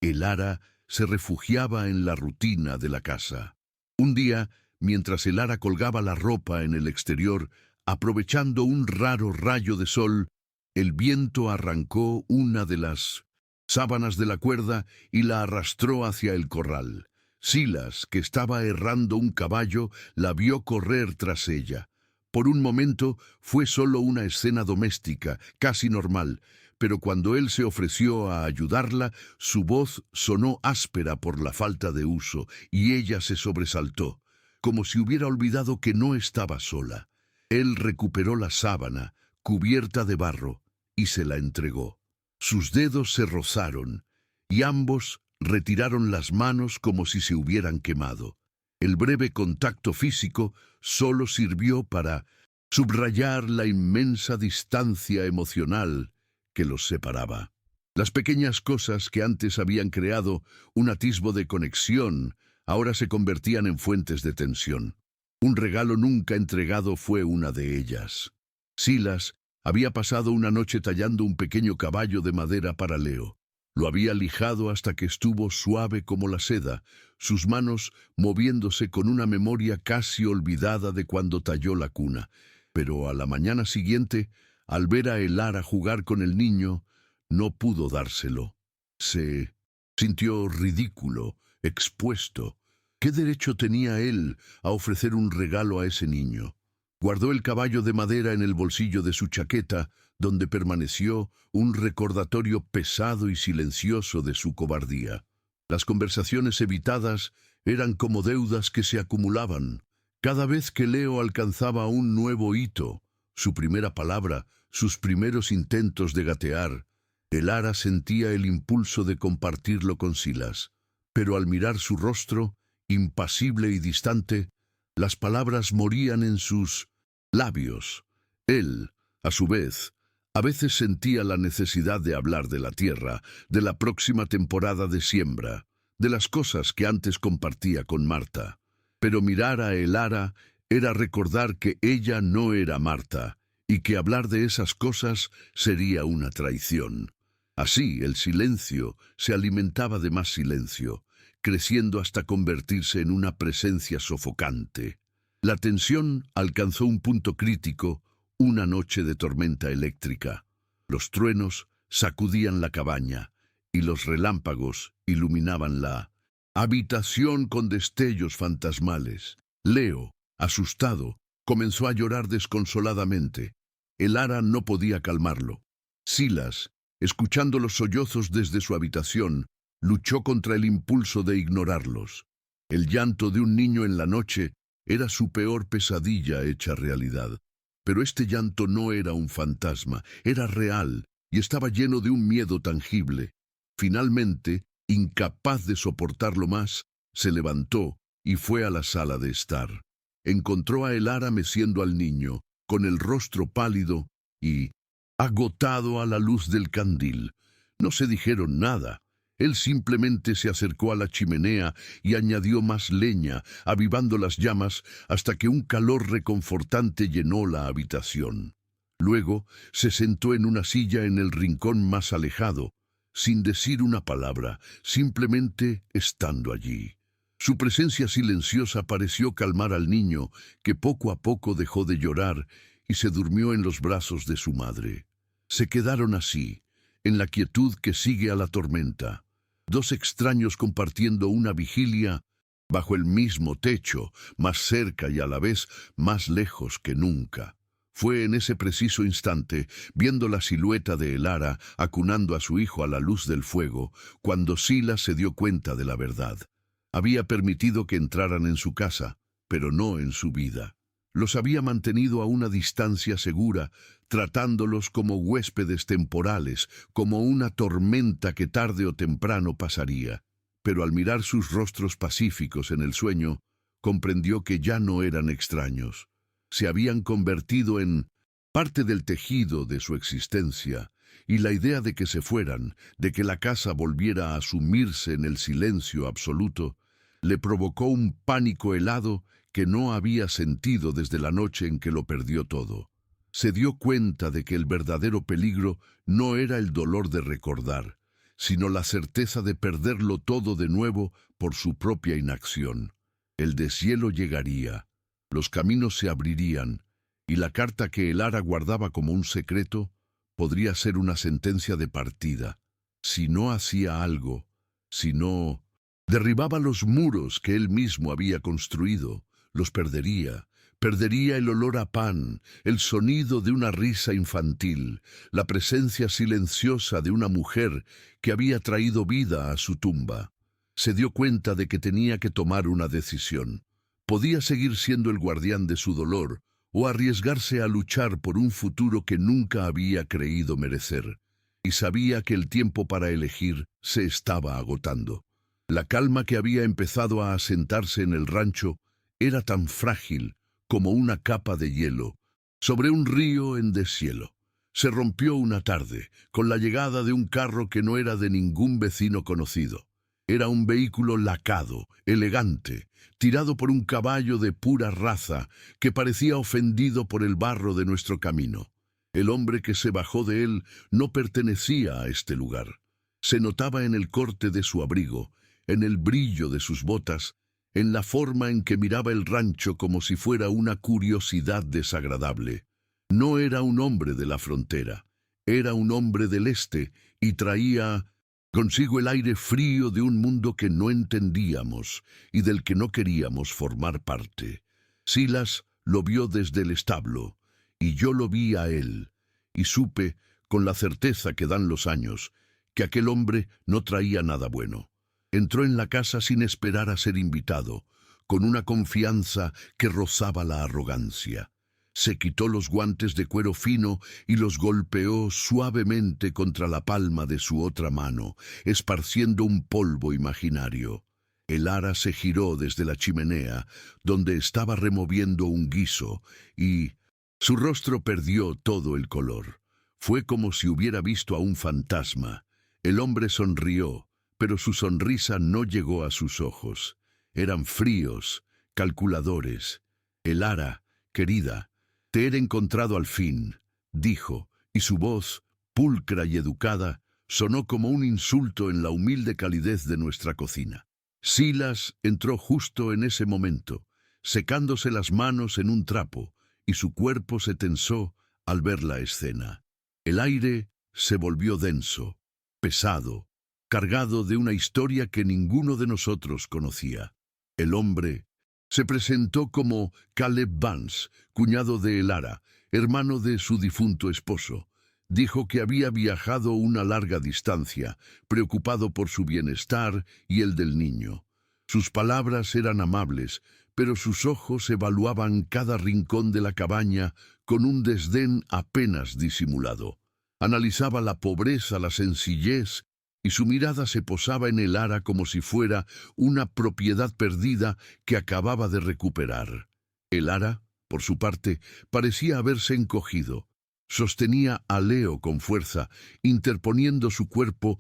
Elara se refugiaba en la rutina de la casa. Un día, mientras Elara colgaba la ropa en el exterior, aprovechando un raro rayo de sol, el viento arrancó una de las sábanas de la cuerda y la arrastró hacia el corral. Silas, que estaba herrando un caballo, la vio correr tras ella. Por un momento fue solo una escena doméstica, casi normal, pero cuando él se ofreció a ayudarla, su voz sonó áspera por la falta de uso, y ella se sobresaltó, como si hubiera olvidado que no estaba sola. Él recuperó la sábana, cubierta de barro, y se la entregó. Sus dedos se rozaron, y ambos retiraron las manos como si se hubieran quemado. El breve contacto físico solo sirvió para subrayar la inmensa distancia emocional que los separaba. Las pequeñas cosas que antes habían creado un atisbo de conexión ahora se convertían en fuentes de tensión. Un regalo nunca entregado fue una de ellas. Silas había pasado una noche tallando un pequeño caballo de madera para Leo. Lo había lijado hasta que estuvo suave como la seda, sus manos moviéndose con una memoria casi olvidada de cuando talló la cuna. Pero a la mañana siguiente, al ver a Elara jugar con el niño, no pudo dárselo. Se sintió ridículo, expuesto. ¿Qué derecho tenía él a ofrecer un regalo a ese niño? Guardó el caballo de madera en el bolsillo de su chaqueta, donde permaneció un recordatorio pesado y silencioso de su cobardía. Las conversaciones evitadas eran como deudas que se acumulaban. Cada vez que Leo alcanzaba un nuevo hito, su primera palabra, sus primeros intentos de gatear, Elara sentía el impulso de compartirlo con Silas. Pero al mirar su rostro, impasible y distante, las palabras morían en sus labios. Él, a su vez, a veces sentía la necesidad de hablar de la tierra, de la próxima temporada de siembra, de las cosas que antes compartía con Marta. Pero mirar a Elara era recordar que ella no era Marta, y que hablar de esas cosas sería una traición. Así, el silencio se alimentaba de más silencio, creciendo hasta convertirse en una presencia sofocante. La tensión alcanzó un punto crítico una noche de tormenta eléctrica. Los truenos sacudían la cabaña y los relámpagos iluminaban la habitación con destellos fantasmales. Leo, asustado, comenzó a llorar desconsoladamente. Elara no podía calmarlo. Silas, escuchando los sollozos desde su habitación, luchó contra el impulso de ignorarlos. El llanto de un niño en la noche era su peor pesadilla hecha realidad. Pero este llanto no era un fantasma, era real y estaba lleno de un miedo tangible. Finalmente, incapaz de soportarlo más, se levantó y fue a la sala de estar. Encontró a Elara meciendo al niño, con el rostro pálido y agotado a la luz del candil. No se dijeron nada. Él simplemente se acercó a la chimenea y añadió más leña, avivando las llamas hasta que un calor reconfortante llenó la habitación. Luego se sentó en una silla en el rincón más alejado, sin decir una palabra, simplemente estando allí. Su presencia silenciosa pareció calmar al niño, que poco a poco dejó de llorar y se durmió en los brazos de su madre. Se quedaron así, en la quietud que sigue a la tormenta, dos extraños compartiendo una vigilia bajo el mismo techo, más cerca y a la vez más lejos que nunca. Fue en ese preciso instante, viendo la silueta de Elara acunando a su hijo a la luz del fuego, cuando Silas se dio cuenta de la verdad. Había permitido que entraran en su casa, pero no en su vida. Los había mantenido a una distancia segura, tratándolos como huéspedes temporales, como una tormenta que tarde o temprano pasaría. Pero al mirar sus rostros pacíficos en el sueño, comprendió que ya no eran extraños. Se habían convertido en parte del tejido de su existencia, y la idea de que se fueran, de que la casa volviera a sumirse en el silencio absoluto, le provocó un pánico helado que no había sentido desde la noche en que lo perdió todo. Se dio cuenta de que el verdadero peligro no era el dolor de recordar, sino la certeza de perderlo todo de nuevo por su propia inacción. El deshielo llegaría, los caminos se abrirían, y la carta que Elara guardaba como un secreto podría ser una sentencia de partida. Si no hacía algo, si no derribaba los muros que él mismo había construido, los perdería. Perdería el olor a pan, el sonido de una risa infantil, la presencia silenciosa de una mujer que había traído vida a su tumba. Se dio cuenta de que tenía que tomar una decisión. Podía seguir siendo el guardián de su dolor o arriesgarse a luchar por un futuro que nunca había creído merecer. Y sabía que el tiempo para elegir se estaba agotando. La calma que había empezado a asentarse en el rancho era tan frágil como una capa de hielo sobre un río en deshielo. Se rompió una tarde, con la llegada de un carro que no era de ningún vecino conocido. Era un vehículo lacado, elegante, tirado por un caballo de pura raza que parecía ofendido por el barro de nuestro camino. El hombre que se bajó de él no pertenecía a este lugar. Se notaba en el corte de su abrigo, en el brillo de sus botas, en la forma en que miraba el rancho como si fuera una curiosidad desagradable. No era un hombre de la frontera, era un hombre del este y traía consigo el aire frío de un mundo que no entendíamos y del que no queríamos formar parte. Silas lo vio desde el establo, y yo lo vi a él, y supe, con la certeza que dan los años, que aquel hombre no traía nada bueno. Entró en la casa sin esperar a ser invitado, con una confianza que rozaba la arrogancia. Se quitó los guantes de cuero fino y los golpeó suavemente contra la palma de su otra mano, esparciendo un polvo imaginario. Elara se giró desde la chimenea, donde estaba removiendo un guiso, y su rostro perdió todo el color. Fue como si hubiera visto a un fantasma. El hombre sonrió, pero su sonrisa no llegó a sus ojos. Eran fríos, calculadores. Elara, querida, te he encontrado al fin, dijo, y su voz, pulcra y educada, sonó como un insulto en la humilde calidez de nuestra cocina. Silas entró justo en ese momento, secándose las manos en un trapo, y su cuerpo se tensó al ver la escena. El aire se volvió denso, pesado, cargado de una historia que ninguno de nosotros conocía. El hombre se presentó como Caleb Vance, cuñado de Elara, hermano de su difunto esposo. Dijo que había viajado una larga distancia, preocupado por su bienestar y el del niño. Sus palabras eran amables, pero sus ojos evaluaban cada rincón de la cabaña con un desdén apenas disimulado. Analizaba la pobreza, la sencillez, y su mirada se posaba en Elara como si fuera una propiedad perdida que acababa de recuperar. Elara, por su parte, parecía haberse encogido. Sostenía a Leo con fuerza, interponiendo su cuerpo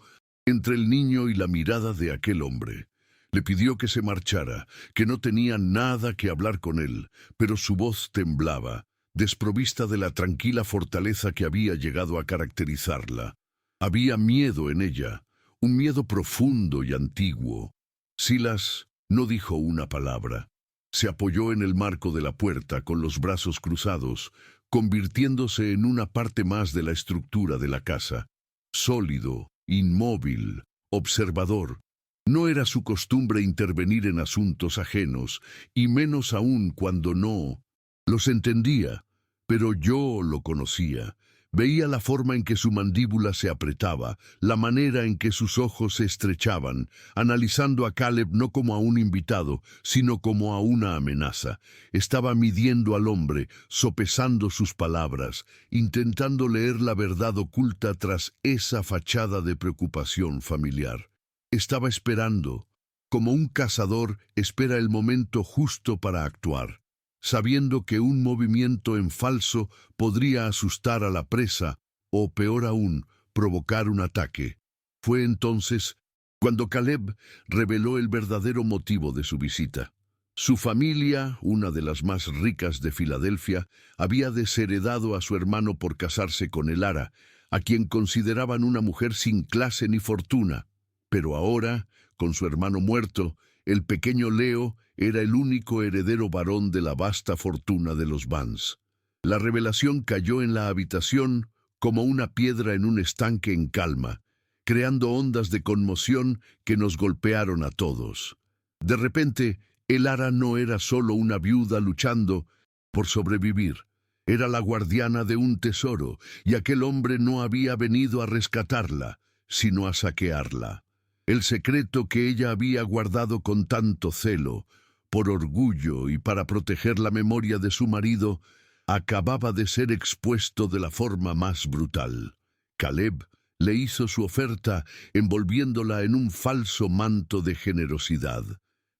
entre el niño y la mirada de aquel hombre. Le pidió que se marchara, que no tenía nada que hablar con él, pero su voz temblaba, desprovista de la tranquila fortaleza que había llegado a caracterizarla. Había miedo en ella, un miedo profundo y antiguo. Silas no dijo una palabra. Se apoyó en el marco de la puerta con los brazos cruzados, convirtiéndose en una parte más de la estructura de la casa. Sólido, inmóvil, observador. No era su costumbre intervenir en asuntos ajenos, y menos aún cuando no los entendía, pero yo lo conocía. Veía la forma en que su mandíbula se apretaba, la manera en que sus ojos se estrechaban, analizando a Caleb no como a un invitado, sino como a una amenaza. Estaba midiendo al hombre, sopesando sus palabras, intentando leer la verdad oculta tras esa fachada de preocupación familiar. Estaba esperando, como un cazador espera el momento justo para actuar, sabiendo que un movimiento en falso podría asustar a la presa o, peor aún, provocar un ataque. Fue entonces cuando Caleb reveló el verdadero motivo de su visita. Su familia, una de las más ricas de Filadelfia, había desheredado a su hermano por casarse con Elara, a quien consideraban una mujer sin clase ni fortuna. Pero ahora, con su hermano muerto, el pequeño Leo era el único heredero varón de la vasta fortuna de los Vance. La revelación cayó en la habitación como una piedra en un estanque en calma, creando ondas de conmoción que nos golpearon a todos. De repente, Elara no era solo una viuda luchando por sobrevivir. Era la guardiana de un tesoro, y aquel hombre no había venido a rescatarla, sino a saquearla. El secreto que ella había guardado con tanto celo, por orgullo y para proteger la memoria de su marido, acababa de ser expuesto de la forma más brutal. Caleb le hizo su oferta envolviéndola en un falso manto de generosidad.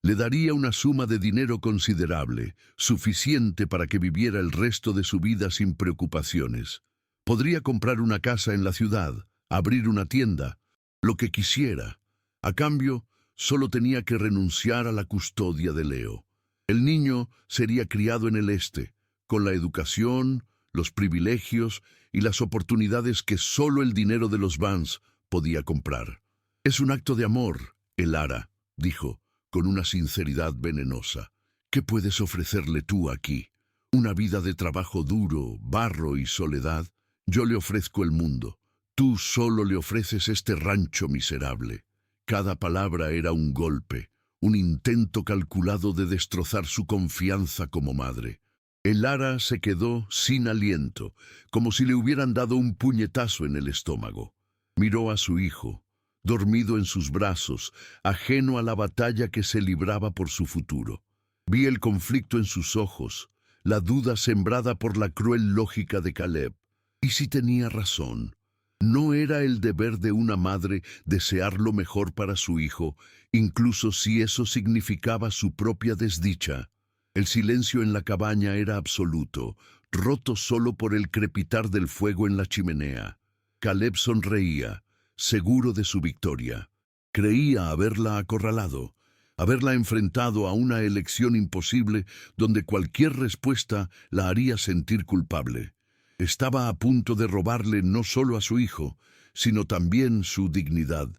Le daría una suma de dinero considerable, suficiente para que viviera el resto de su vida sin preocupaciones. Podría comprar una casa en la ciudad, abrir una tienda, lo que quisiera. A cambio, solo tenía que renunciar a la custodia de Leo. El niño sería criado en el este, con la educación, los privilegios y las oportunidades que solo el dinero de los Vance podía comprar. «Es un acto de amor, Elara», dijo, con una sinceridad venenosa. «¿Qué puedes ofrecerle tú aquí? ¿Una vida de trabajo duro, barro y soledad? Yo le ofrezco el mundo. Tú solo le ofreces este rancho miserable». Cada palabra era un golpe, un intento calculado de destrozar su confianza como madre. Elara se quedó sin aliento, como si le hubieran dado un puñetazo en el estómago. Miró a su hijo, dormido en sus brazos, ajeno a la batalla que se libraba por su futuro. Vi el conflicto en sus ojos, la duda sembrada por la cruel lógica de Caleb. ¿Y si tenía razón? ¿No era el deber de una madre desear lo mejor para su hijo, incluso si eso significaba su propia desdicha? El silencio en la cabaña era absoluto, roto solo por el crepitar del fuego en la chimenea. Caleb sonreía, seguro de su victoria. Creía haberla acorralado, haberla enfrentado a una elección imposible donde cualquier respuesta la haría sentir culpable. Estaba a punto de robarle no solo a su hijo, sino también su dignidad.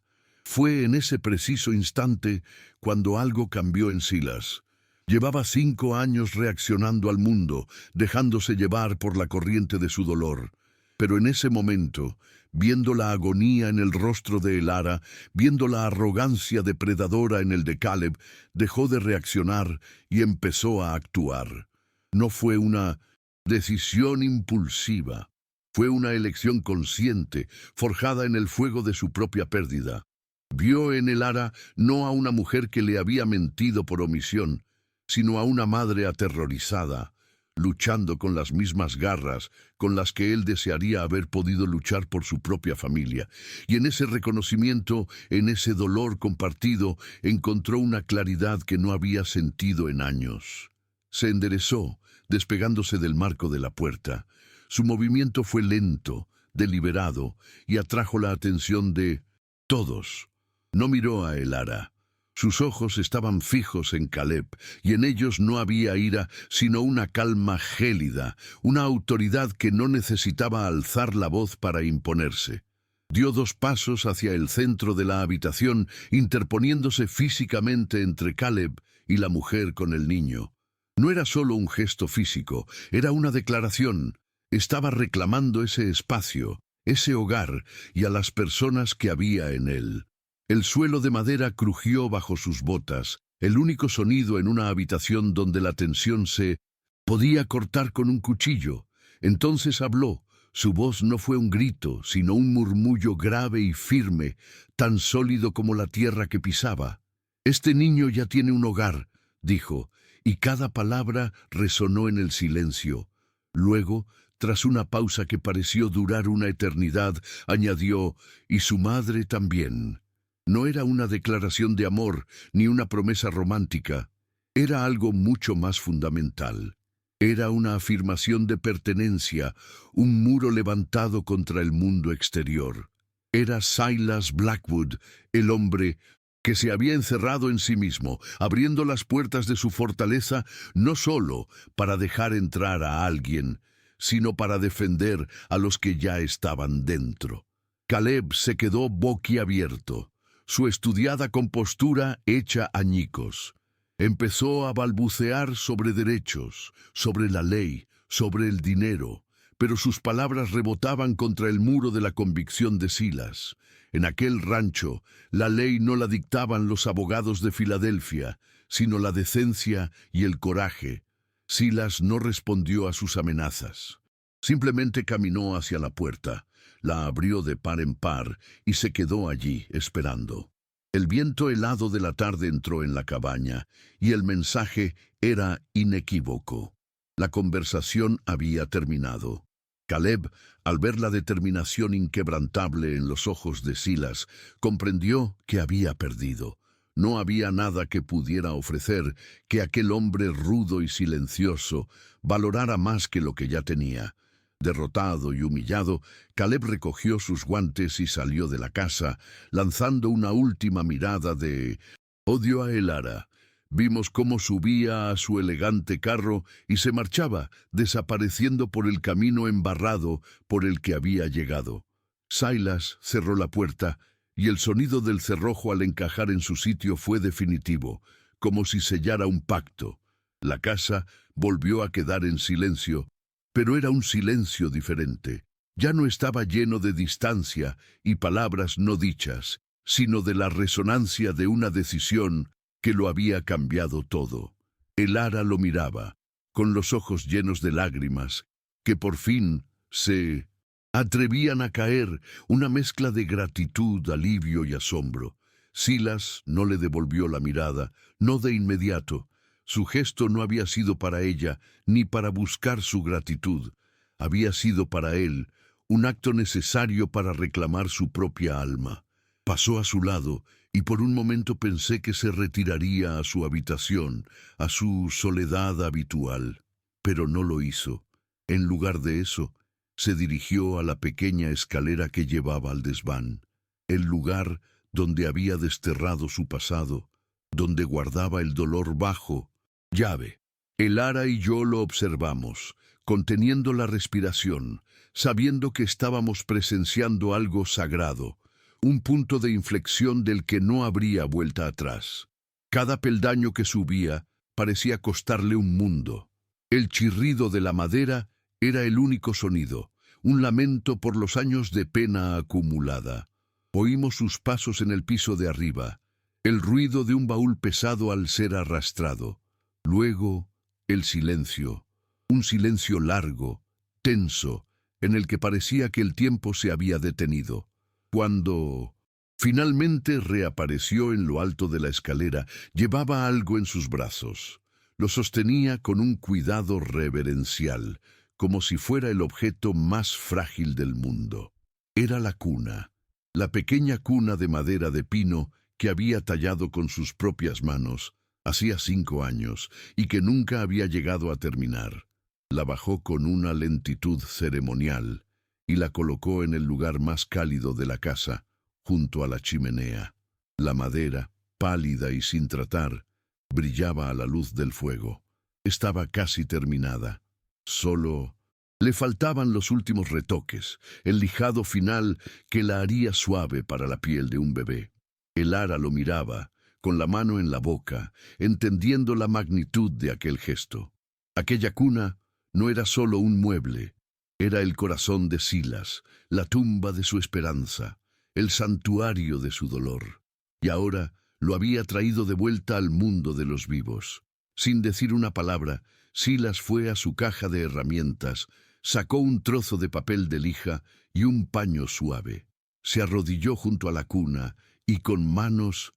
Fue en ese preciso instante cuando algo cambió en Silas. Llevaba 5 años reaccionando al mundo, dejándose llevar por la corriente de su dolor. Pero en ese momento, viendo la agonía en el rostro de Elara, viendo la arrogancia depredadora en el de Caleb, dejó de reaccionar y empezó a actuar. No fue una decisión impulsiva. Fue una elección consciente, forjada en el fuego de su propia pérdida. Vio en Elara no a una mujer que le había mentido por omisión, sino a una madre aterrorizada, luchando con las mismas garras con las que él desearía haber podido luchar por su propia familia. Y en ese reconocimiento, en ese dolor compartido, encontró una claridad que no había sentido en años. Se enderezó, despegándose del marco de la puerta. Su movimiento fue lento, deliberado, y atrajo la atención de Todos. No miró a Elara. Sus ojos estaban fijos en Caleb, y en ellos no había ira, sino una calma gélida, una autoridad que no necesitaba alzar la voz para imponerse. Dio 2 pasos hacia el centro de la habitación, interponiéndose físicamente entre Caleb y la mujer con el niño. No era solo un gesto físico, era una declaración. Estaba reclamando ese espacio, ese hogar y a las personas que había en él. El suelo de madera crujió bajo sus botas, el único sonido en una habitación donde la tensión se podía cortar con un cuchillo. Entonces habló. Su voz no fue un grito, sino un murmullo grave y firme, tan sólido como la tierra que pisaba. «Este niño ya tiene un hogar», dijo, y cada palabra resonó en el silencio. Luego, tras una pausa que pareció durar una eternidad, añadió, «y su madre también». No era una declaración de amor ni una promesa romántica. Era algo mucho más fundamental. Era una afirmación de pertenencia, un muro levantado contra el mundo exterior. Era Silas Blackwood, el hombre que se había encerrado en sí mismo, abriendo las puertas de su fortaleza no solo para dejar entrar a alguien, sino para defender a los que ya estaban dentro. Caleb se quedó boquiabierto, su estudiada compostura hecha añicos. Empezó a balbucear sobre derechos, sobre la ley, sobre el dinero, pero sus palabras rebotaban contra el muro de la convicción de Silas. En aquel rancho, la ley no la dictaban los abogados de Filadelfia, sino la decencia y el coraje. Silas no respondió a sus amenazas. Simplemente caminó hacia la puerta, la abrió de par en par y se quedó allí esperando. El viento helado de la tarde entró en la cabaña y el mensaje era inequívoco. La conversación había terminado. Caleb, al ver la determinación inquebrantable en los ojos de Silas, comprendió que había perdido. No había nada que pudiera ofrecer que aquel hombre rudo y silencioso valorara más que lo que ya tenía. Derrotado y humillado, Caleb recogió sus guantes y salió de la casa, lanzando una última mirada de odio a Elara. Vimos cómo subía a su elegante carro y se marchaba, desapareciendo por el camino embarrado por el que había llegado. Silas cerró la puerta y el sonido del cerrojo al encajar en su sitio fue definitivo, como si sellara un pacto. La casa volvió a quedar en silencio, pero era un silencio diferente. Ya no estaba lleno de distancia y palabras no dichas, sino de la resonancia de una decisión que lo había cambiado todo. Elara lo miraba, con los ojos llenos de lágrimas, que por fin se atrevían a caer, una mezcla de gratitud, alivio y asombro. Silas no le devolvió la mirada, no de inmediato. Su gesto no había sido para ella, ni para buscar su gratitud. Había sido para él un acto necesario para reclamar su propia alma. Pasó a su lado, y por un momento pensé que se retiraría a su habitación, a su soledad habitual. Pero no lo hizo. En lugar de eso, se dirigió a la pequeña escalera que llevaba al desván, el lugar donde había desterrado su pasado, donde guardaba el dolor bajo llave. Elara y yo lo observamos, conteniendo la respiración, sabiendo que estábamos presenciando algo sagrado, un punto de inflexión del que no habría vuelta atrás. Cada peldaño que subía parecía costarle un mundo. El chirrido de la madera era el único sonido, un lamento por los años de pena acumulada. Oímos sus pasos en el piso de arriba, el ruido de un baúl pesado al ser arrastrado. Luego, el silencio, un silencio largo, tenso, en el que parecía que el tiempo se había detenido. Cuando finalmente reapareció en lo alto de la escalera, llevaba algo en sus brazos. Lo sostenía con un cuidado reverencial, como si fuera el objeto más frágil del mundo. Era la cuna, la pequeña cuna de madera de pino que había tallado con sus propias manos hacía 5 años y que nunca había llegado a terminar. La bajó con una lentitud ceremonial y la colocó en el lugar más cálido de la casa, junto a la chimenea. La madera, pálida y sin tratar, brillaba a la luz del fuego. Estaba casi terminada. Solo le faltaban los últimos retoques, el lijado final que la haría suave para la piel de un bebé. El ara lo miraba, con la mano en la boca, entendiendo la magnitud de aquel gesto. Aquella cuna no era solo un mueble, era el corazón de Silas, la tumba de su esperanza, el santuario de su dolor. Y ahora lo había traído de vuelta al mundo de los vivos. Sin decir una palabra, Silas fue a su caja de herramientas, sacó un trozo de papel de lija y un paño suave. Se arrodilló junto a la cuna y con manos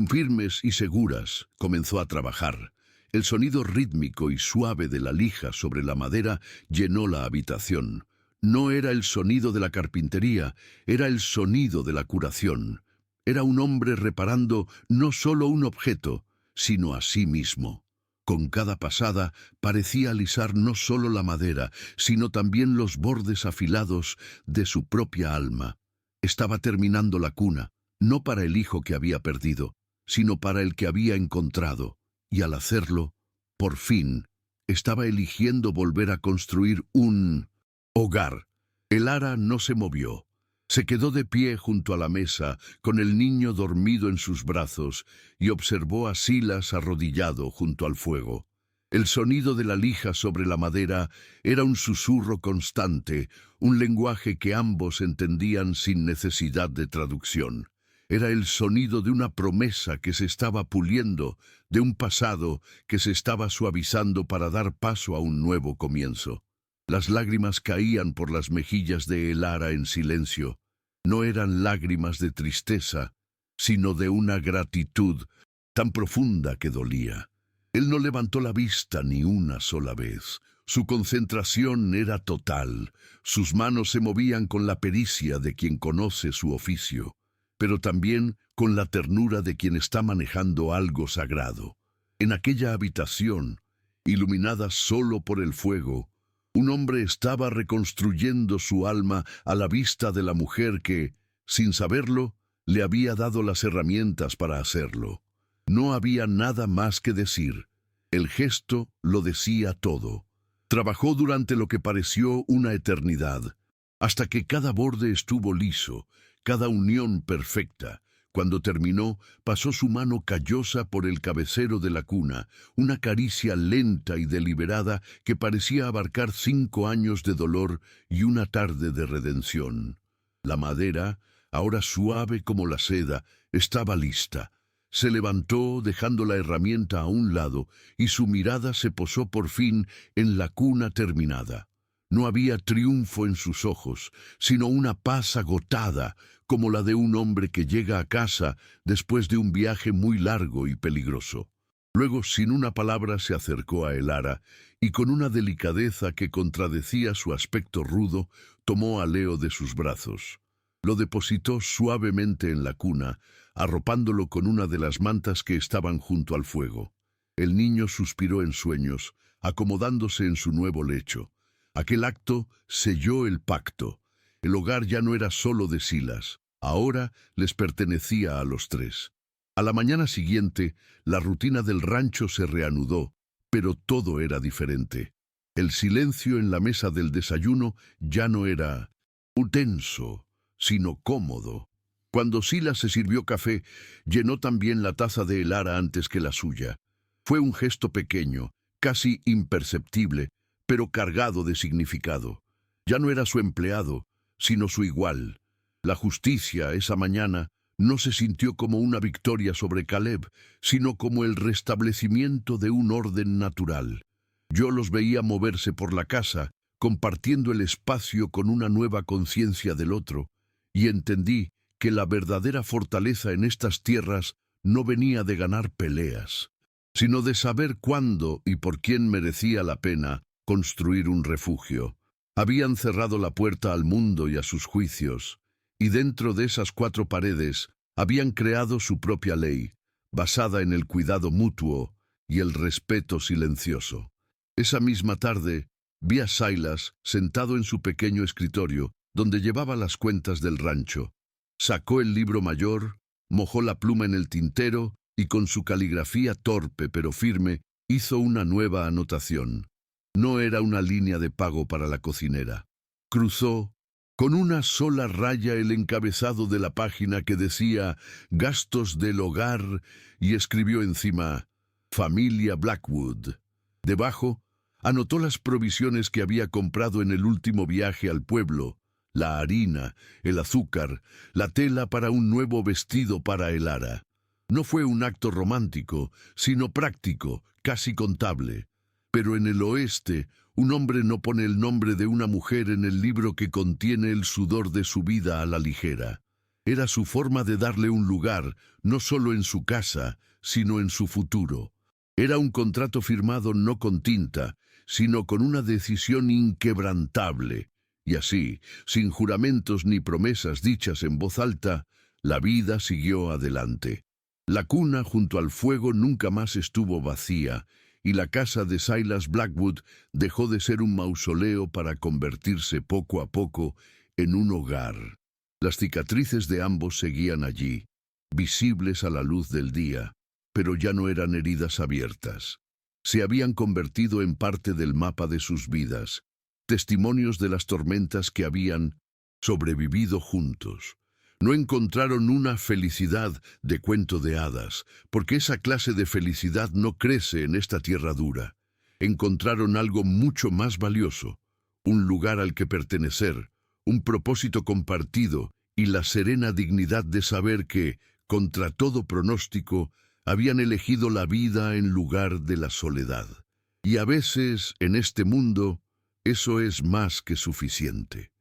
firmes y seguras comenzó a trabajar. El sonido rítmico y suave de la lija sobre la madera llenó la habitación. No era el sonido de la carpintería, era el sonido de la curación. Era un hombre reparando no solo un objeto, sino a sí mismo. Con cada pasada parecía alisar no solo la madera, sino también los bordes afilados de su propia alma. Estaba terminando la cuna, no para el hijo que había perdido, sino para el que había encontrado, y al hacerlo, por fin, estaba eligiendo volver a construir un hogar. El ara no se movió. Se quedó de pie junto a la mesa, con el niño dormido en sus brazos, y observó a Silas arrodillado junto al fuego. El sonido de la lija sobre la madera era un susurro constante, un lenguaje que ambos entendían sin necesidad de traducción. Era el sonido de una promesa que se estaba puliendo, de un pasado que se estaba suavizando para dar paso a un nuevo comienzo. Las lágrimas caían por las mejillas de el ara en silencio. No eran lágrimas de tristeza, sino de una gratitud tan profunda que dolía. Él no levantó la vista ni una sola vez. Su concentración era total. Sus manos se movían con la pericia de quien conoce su oficio, pero también con la ternura de quien está manejando algo sagrado. En aquella habitación, iluminada solo por el fuego, un hombre estaba reconstruyendo su alma a la vista de la mujer que, sin saberlo, le había dado las herramientas para hacerlo. No había nada más que decir. El gesto lo decía todo. Trabajó durante lo que pareció una eternidad, hasta que cada borde estuvo liso, cada unión perfecta. Cuando terminó, pasó su mano callosa por el cabecero de la cuna, una caricia lenta y deliberada que parecía abarcar 5 años de dolor y una tarde de redención. La madera, ahora suave como la seda, estaba lista. Se levantó dejando la herramienta a un lado y su mirada se posó por fin en la cuna terminada. No había triunfo en sus ojos, sino una paz agotada, como la de un hombre que llega a casa después de un viaje muy largo y peligroso. Luego, sin una palabra, se acercó a el ara y con una delicadeza que contradecía su aspecto rudo, tomó a Leo de sus brazos. Lo depositó suavemente en la cuna, arropándolo con una de las mantas que estaban junto al fuego. El niño suspiró en sueños, acomodándose en su nuevo lecho. Aquel acto selló el pacto. El hogar ya no era solo de Silas, ahora les pertenecía a los tres. A la mañana siguiente, la rutina del rancho se reanudó, pero todo era diferente. El silencio en la mesa del desayuno ya no era tenso, sino cómodo. Cuando Silas se sirvió café, llenó también la taza de el ara antes que la suya. Fue un gesto pequeño, casi imperceptible, pero cargado de significado. Ya no era su empleado, sino su igual. La justicia, esa mañana, no se sintió como una victoria sobre Caleb, sino como el restablecimiento de un orden natural. Yo los veía moverse por la casa, compartiendo el espacio con una nueva conciencia del otro, y entendí que la verdadera fortaleza en estas tierras no venía de ganar peleas, sino de saber cuándo y por quién merecía la pena construir un refugio. Habían cerrado la puerta al mundo y a sus juicios, y dentro de esas 4 paredes habían creado su propia ley, basada en el cuidado mutuo y el respeto silencioso. Esa misma tarde vi a Silas sentado en su pequeño escritorio, donde llevaba las cuentas del rancho. Sacó el libro mayor, mojó la pluma en el tintero y con su caligrafía torpe pero firme hizo una nueva anotación. No era una línea de pago para la cocinera. Cruzó con una sola raya el encabezado de la página que decía «Gastos del hogar» y escribió encima «Familia Blackwood». Debajo, anotó las provisiones que había comprado en el último viaje al pueblo, la harina, el azúcar, la tela para un nuevo vestido para el ara. No fue un acto romántico, sino práctico, casi contable. Pero en el oeste, un hombre no pone el nombre de una mujer en el libro que contiene el sudor de su vida a la ligera. Era su forma de darle un lugar, no solo en su casa, sino en su futuro. Era un contrato firmado no con tinta, sino con una decisión inquebrantable. Y así, sin juramentos ni promesas dichas en voz alta, la vida siguió adelante. La cuna junto al fuego nunca más estuvo vacía, y la casa de Silas Blackwood dejó de ser un mausoleo para convertirse poco a poco en un hogar. Las cicatrices de ambos seguían allí, visibles a la luz del día, pero ya no eran heridas abiertas. Se habían convertido en parte del mapa de sus vidas, testimonios de las tormentas que habían sobrevivido juntos. No encontraron una felicidad de cuento de hadas, porque esa clase de felicidad no crece en esta tierra dura. Encontraron algo mucho más valioso, un lugar al que pertenecer, un propósito compartido y la serena dignidad de saber que, contra todo pronóstico, habían elegido la vida en lugar de la soledad. Y a veces, en este mundo, eso es más que suficiente.